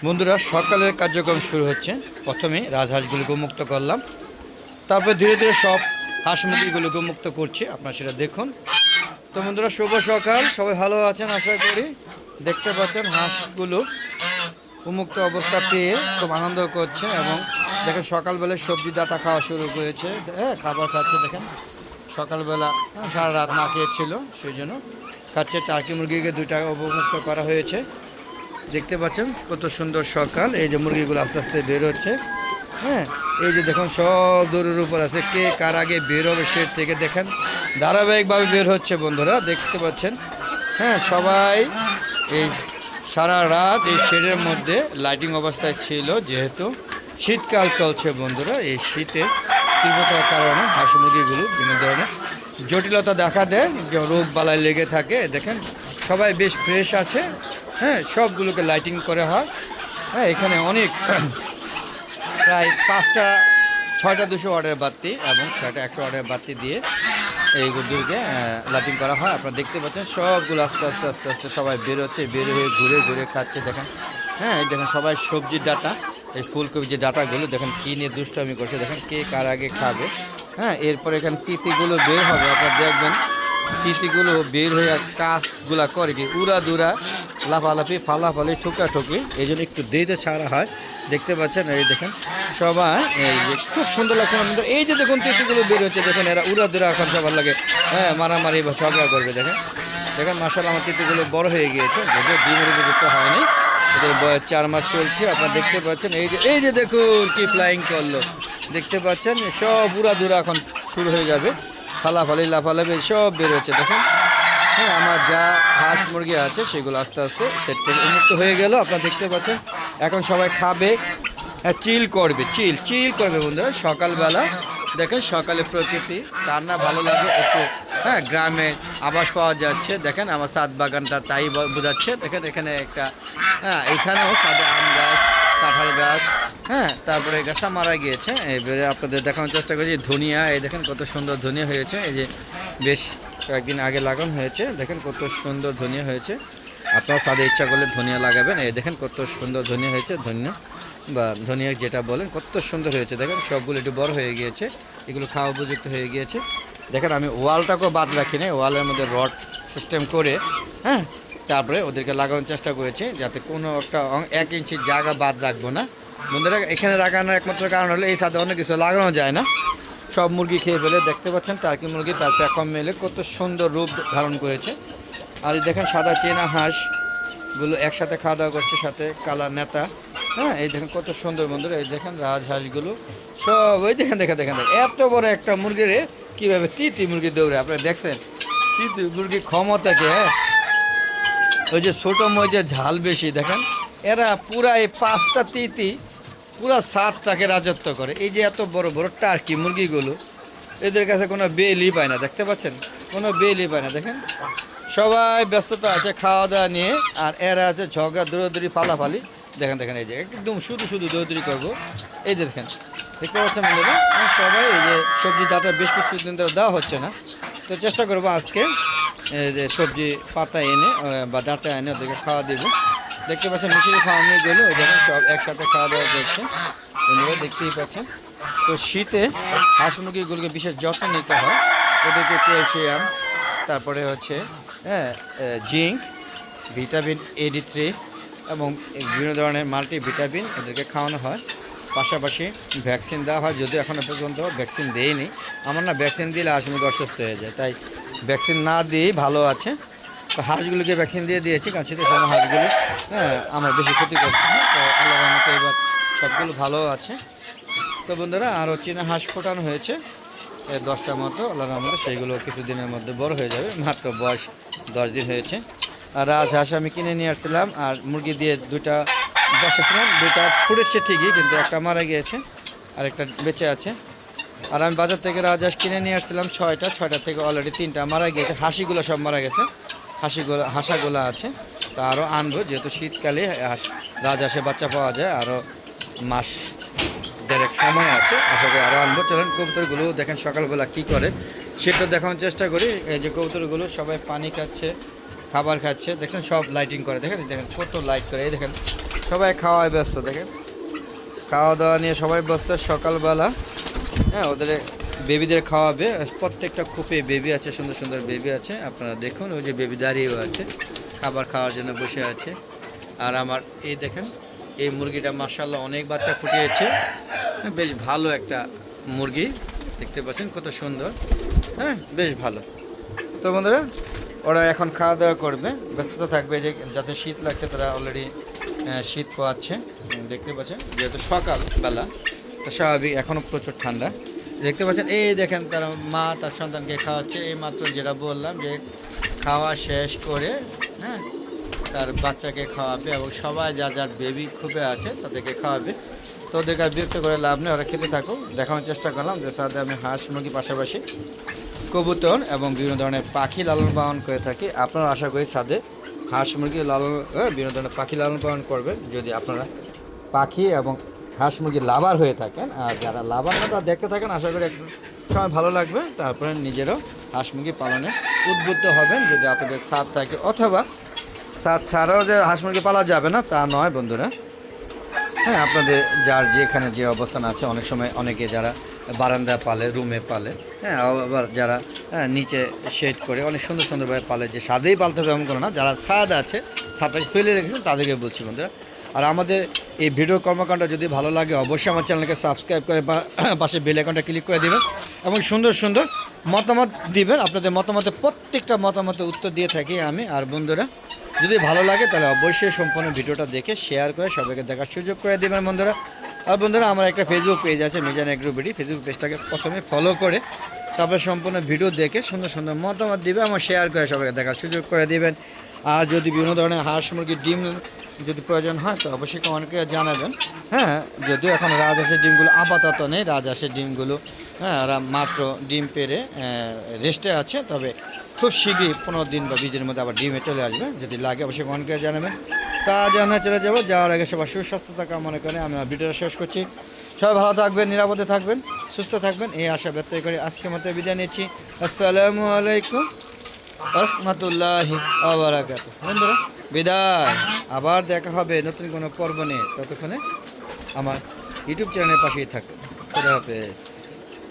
বন্ধুরা সকালের কার্যক্রম শুরু হচ্ছে। প্রথমে রাজহাঁসগুলোকে মুক্ত করলাম, তারপর ধীরে ধীরে সব হাঁস মুরগিগুলোকে মুক্ত করছি, আপনারা সেটা দেখুন। তো বন্ধুরা শুভ সকাল, সবাই ভালো আছেন আশা করি। দেখতে পাচ্ছেন হাঁসগুলো উন্মুক্ত অবস্থা পেয়ে খুব আনন্দ করছে এবং দেখেন সকালবেলায় সবজি ডাটা খাওয়া শুরু করেছে। হ্যাঁ, খাবার খাচ্ছে দেখেন। সকালবেলা সারা রাত না খেয়েছিল, সেই জন্য খাচ্ছে। টার্কি মুরগিকে 2টা অবমুক্ত করা হয়েছে। দেখতে পাচ্ছেন কত সুন্দর সকাল। এই যে মুরগিগুলো আস্তে আস্তে বের হচ্ছে। হ্যাঁ, এই যে দেখুন সব দৌড়ের উপর আছে, কে কার আগে বের হবে শেড থেকে দেখেন ধারাবাহিকভাবে বের হচ্ছে বন্ধুরা, দেখতে পাচ্ছেন। হ্যাঁ, সবাই এই সারা রাত এই শেডের মধ্যে লাইটিং অবস্থায় ছিল, যেহেতু শীতকাল চলছে বন্ধুরা। এই শীতের তীব্রতার কারণে হাঁস মুরগিগুলো বিভিন্ন ধরনের জটিলতা দেখা দেয়, যে রোগ বালাই লেগে থাকে। দেখেন সবাই বেশ ফ্রেশ আছে। হ্যাঁ, সবগুলোকে লাইটিং করে হয়। হ্যাঁ, এখানে অনেক প্রায় 6টা 200 ওয়াটের বাতি এবং 6টা 100 ওয়াটের বাতি দিয়ে এইগুলোকে লাইটিং করা হয়। আপনারা দেখতে পাচ্ছেন সবগুলো আস্তে আস্তে আস্তে আস্তে সবাই বেরোচ্ছে, বের হয়ে ঘুরে ঘুরে খাচ্ছে দেখেন। হ্যাঁ, এই দেখেন সবাই সবজির ডাটা, এই ফুলকপি যে ডাটাগুলো দেখেন কী নিয়ে দুষ্টামি করছে, দেখেন কে কার আগে খাবে। হ্যাঁ, এরপর এখানে তিতিগুলো বের হবে, আপনারা দেখবেন তিতিগুলো বের হয়ে কাজগুলা করে কি উড়া দুরা লাফালাফি ফালাফালি ঠুকাঠুকি, এই জন্য একটু দেরিতে ছাড়া হয়। দেখতে পাচ্ছেন এই দেখেন সবাই, এই যে খুব সুন্দর লাগছে আমাদের। এই যে দেখুন তিতিগুলো বের হচ্ছে, দেখেন এরা উড়া দুরা এখন সবার লাগে। হ্যাঁ, মারামারি বা ঝগড়া করবে। দেখেন দেখেন মাশাআল্লাহ আমার তিতিগুলো বড় হয়ে গিয়েছে, যদিও ডিমের উপযুক্ত হয়নি, এদের বয়স 4 মাস চলছে। আপনারা দেখতে পাচ্ছেন এই যে দেখুন কি ফ্লাইং করলো, দেখতে পাচ্ছেন সব উড়া দুরা এখন শুরু হয়ে যাবে, ফালাফালি লাফালাফি সব বের হচ্ছে দেখেন। হ্যাঁ, আমার যা হাঁস মুরগি আছে সেগুলো আস্তে আস্তে সেট থেকে উন্মুক্ত হয়ে গেল। আপনারা দেখতে পাচ্ছেন এখন সবাই খাবে, হ্যাঁ চিল করবে, চিল করবে বন্ধুরা সকালবেলা। দেখেন সকালে প্রকৃতি তার না ভালো লাগে একটু। হ্যাঁ, গ্রামে আবাস পাওয়া যাচ্ছে, দেখেন আমার ছাদ বাগানটা তাই বোঝাচ্ছে। দেখেন এখানে একটা, হ্যাঁ এখানেও ছাদে আম গাছ, কাঁঠাল গাছ। হ্যাঁ, তারপরে এই গাছটা মারা গিয়েছে। এবারে আপনাদের দেখানোর চেষ্টা করছি ধনিয়া। এই দেখেন কত সুন্দর ধনিয়া হয়েছে, এই যে বেশ কয়েকদিন আগে লাগানো হয়েছে। দেখেন কত সুন্দর ধনিয়া হয়েছে। আপনারা ছাদে ইচ্ছা করলে ধনিয়া লাগাবেন। এই দেখেন কত সুন্দর ধনিয়া হয়েছে, ধনিয়া বা ধনিয়া যেটা বলেন, কত সুন্দর হয়েছে। দেখেন সবগুলো একটু বড় হয়ে গিয়েছে, এগুলো খাওয়া উপযুক্ত হয়ে গিয়েছে। দেখেন আমি ওয়ালটাকেও বাদ রাখি না, ওয়ালের মধ্যে রড সিস্টেম করে, হ্যাঁ তারপরে ওদেরকে লাগানোর চেষ্টা করেছি, যাতে কোনো একটা 1 ইঞ্চি জায়গা বাদ রাখবো না বন্ধুরা। এখানে লাগানোর একমাত্র কারণ হলো এই সাথে অনেক কিছু লাগানো যায় না, সব মুরগি খেয়ে ফেলে। দেখতে পাচ্ছেন টার্কি মুরগি তার প্যাকম মেলে কত সুন্দর রূপ ধারণ করেছে। আর দেখেন সাদা চেনা হাঁসগুলো একসাথে খাওয়া দাওয়া করছে, সাথে কালা নেতা। হ্যাঁ, এই দেখেন কত সুন্দর বন্ধুরা। এই দেখেন রাজহাঁসগুলো সব, ওই দেখেন দেখেন দেখেন এত বড় একটা মুরগির কীভাবে তিতি মুরগি দৌড়ে, আপনারা দেখছেন তিতি মুরগির ক্ষমতাকে। হ্যাঁ, ওই যে ছোটো মজে ঝাল বেশি, দেখেন এরা পুরা এই 5টা তিতি পুরা 7টাকে রাজত্ব করে। এই যে এত বড় বড় টার্কি মুরগিগুলো, এদের কাছে কোনো বেলই পায় না, দেখতে পাচ্ছেন কোনো বেলই পায় না। দেখেন সবাই ব্যস্ততা আছে খাওয়া দাওয়া নিয়ে, আর এরা আছে ঝগড়া দৌড়াদৌড়ি ফালাফালি। দেখেন দেখেন এই যে একদম শুধু দৌড়াদৌড়ি করবো। এই যে দেখেন দেখতে পাচ্ছেন বন্ধুরা, সবাই এই যে সবজি ডাটা বেশ কিছুদিন ধরে দেওয়া হচ্ছে না, তো চেষ্টা করবো আজকে যে সবজি পাতা এনে বা ডাটা এনে ওদেরকে খাওয়া দেবো। দেখতে পাচ্ছেন মিশরি ফার্মে গেলো, ওই দেখেন সব একসাথে খাওয়া দাওয়া করছে বন্ধুরা, দেখতেই পাচ্ছেন। তো শীতে হাঁস মুরগিগুলোকে বিশেষ যত্ন নিতে হয়, ওদেরকে ক্যালসিয়াম, তারপরে হচ্ছে হ্যাঁ জিঙ্ক, ভিটামিন AD3 এবং বিভিন্ন ধরনের মাল্টিভিটামিন ওদেরকে খাওয়ানো হয়। পাশাপাশি ভ্যাকসিন দেওয়া হয়, যদিও এখনও পর্যন্ত ভ্যাকসিন দেয়নি। আমার না ভ্যাকসিন দিলে হাঁস মুরগি অসুস্থ হয়ে যায়, তাই ভ্যাকসিন না দিয়েই ভালো আছে। তো হাঁসগুলোকে ভ্যাকসিন দিয়েছি, কারণ শীতের সময় হাঁসগুলো হ্যাঁ আমার বেশি ক্ষতি করছে না। তো আল্লাহর মতো এবার সবগুলো ভালো আছে। তো বন্ধুরা আরও চীনা হাঁস ফোটানো হয়েছে 10টার মতো, আল্লাহর মতো সেইগুলো কিছুদিনের মধ্যে বড় হয়ে যাবে, মাত্র বয়স 10 দিন হয়েছে। আর রাজহাঁস আমি কিনে নিয়ে আসছিলাম, আর মুরগি দিয়ে 2টা বসেছিলাম, 2টা ফুটেছে ঠিকই, কিন্তু একটা মারা গিয়েছে আর একটা বেঁচে আছে। আর আমি বাজার থেকে রাজহাঁস কিনে নিয়ে আসছিলাম 6টা থেকে অলরেডি 3টা মারা গিয়েছে। হাঁসিগুলো সব মারা গেছে, হাঁসাগুলো আছে। তা আরও আনবো, যেহেতু শীতকালে রাজহাঁসের বাচ্চা পাওয়া যায়, আরও মাস দেড়েক সময় আছে, আশা করি আরও আনবো। চলেন কবুতরগুলো দেখেন সকালবেলা কী করে সেটা দেখানোর চেষ্টা করি। এই যে কবুতরগুলো সবাই পানি খাচ্ছে, খাবার খাচ্ছে, দেখেন সব লাইটিং করে, দেখেন দেখেন কত লাইট করে। এই দেখেন সবাই খাওয়ায় ব্যস্ত, দেখেন খাওয়া দাওয়া নিয়ে সবাই ব্যস্ত সকালবেলা। হ্যাঁ, ওদের বেবিদের খাওয়াবে, প্রত্যেকটা খোপে বেবি আছে, সুন্দর সুন্দর বেবি আছে। আপনারা দেখুন ওই যে বেবি দাঁড়িয়েও আছে, খাবার খাওয়ার জন্য বসে আছে। আর আমার এই দেখেন এই মুরগিটা মাশাআল্লাহ অনেক বাচ্চা ফুটিয়েছে, বেশ ভালো একটা মুরগি, দেখতে পাচ্ছেন কত সুন্দর। হ্যাঁ, বেশ ভালো। তো বন্ধুরা, ওরা এখন খাওয়া দাওয়া করবে, ব্যস্ততা থাকবে, যে যাতে শীত লাগছে তারা অলরেডি শীত পোয়াচ্ছে, দেখতে পাচ্ছেন যেহেতু সকালবেলা, তো স্বাভাবিক এখনও প্রচুর ঠান্ডা। দেখতে পাচ্ছেন এই দেখেন তার মা তার সন্তানকে খাওয়াচ্ছে, এই মাত্র যেটা বললাম যে খাওয়া শেষ করে হ্যাঁ তার বাচ্চাকে খাওয়াবে এবং সবাই যার যার বেবি খুবই আছে তাদেরকে খাওয়াবে। তো ওদেরকে আর বিরক্ত করে লাভ নেই, ওরা খেতে থাকুক। দেখানোর চেষ্টা করলাম যে সাথে আমি হাঁস মুরগির পাশাপাশি কবুতর এবং বিভিন্ন ধরনের পাখি লালন পালন করে থাকি। আপনারা আশা করি ছাদে হাঁস মুরগি লালন বিভিন্ন ধরনের পাখি লালন পালন করবেন যদি আপনারা পাখি এবং হাঁস মুরগি লাভার হয়ে থাকেন। আর যারা লাভার না তারা দেখতে থাকেন, আশা করি একটু সময় ভালো লাগবে। তারপরে নিজেরাও হাঁস মুরগি পালনে উদ্বুদ্ধ হবেন যদি আপনাদের ছাদ থাকে, অথবা ছাদ ছাড়াও যে হাঁস মুরগি পালা যাবে না তা নয় বন্ধুরা। হ্যাঁ, আপনাদের যার যেখানে যে অবস্থান আছে, অনেক সময় অনেকে যারা বারান্দায় পালে, রুমে পালে, হ্যাঁ আবার যারা নিচে শেড করে অনেক সুন্দর সুন্দরভাবে পালে, যে ছাদেই পালতে হবে এমন কোনো না, যারা ছাদ আছে ছাদটাকে ফেলে রেখেছেন তাদেরকে বলছি বন্ধুরা। আর আমাদের এই ভিডিও কর্মকাণ্ড যদি ভালো লাগে অবশ্যই আমার চ্যানেলকে সাবস্ক্রাইব করে পাশে বেল আইকনটা ক্লিক করে দেবেন এবং সুন্দর সুন্দর মতামত দিবেন। আপনাদের মতামতের প্রত্যেকটা মতামতের উত্তর দিয়ে থাকি আমি। আর বন্ধুরা, যদি ভালো লাগে তাহলে অবশ্যই সম্পূর্ণ ভিডিওটা দেখে শেয়ার করে সবাইকে দেখার সুযোগ করে দেবেন বন্ধুরা। আর বন্ধুরা, আমার একটা ফেসবুক পেজ আছে মিজান এগ্রো বিডি, ফেসবুক পেজটাকে প্রথমে ফলো করে তারপরে সম্পূর্ণ ভিডিও দেখে সুন্দর সুন্দর মতামত দিবে, আমার শেয়ার করে সবাইকে দেখার সুযোগ করে দেবেন। আর যদি বিভিন্ন ধরনের হাঁস মুরগির ডিম যদি প্রয়োজন হয় তো অবশ্যই কমেন্ট করে জানাবেন। হ্যাঁ, যদিও এখন রাজহাঁসের ডিমগুলো আপাতত নেই, রাজহাঁসের ডিমগুলো হ্যাঁ ওরা মাত্র ডিম পেড়ে রেস্টে আছে, তবে খুব শীঘ্রই 15 দিন বা 20 দিনের মধ্যে আবার ডিমে চলে আসবে। যদি লাগে অবশ্যই কমেন্ট করে জানাবেন। তা জানা চলে যাবো, যাওয়ার আগে সবার সুস্বাস্থ্যতা কামনা করে আমি আমার ভিডিওটা শেষ করছি। সবাই ভালো থাকবেন, নিরাপদে থাকবেন, সুস্থ থাকবেন, এই আশা ব্যক্ত করে আজকের মতো বিদায় নিচ্ছি। আসসালামু আলাইকুম রহমতুল্লাহি ওয়া বারাকাতুহু। বন্ধুরা বিদায়, আবার দেখা হবে নতুন কোনো পর্ব নিয়ে। ততক্ষণে আমার ইউটিউব চ্যানেলের পাশেই থাকবেন। খুদা হাফেজ।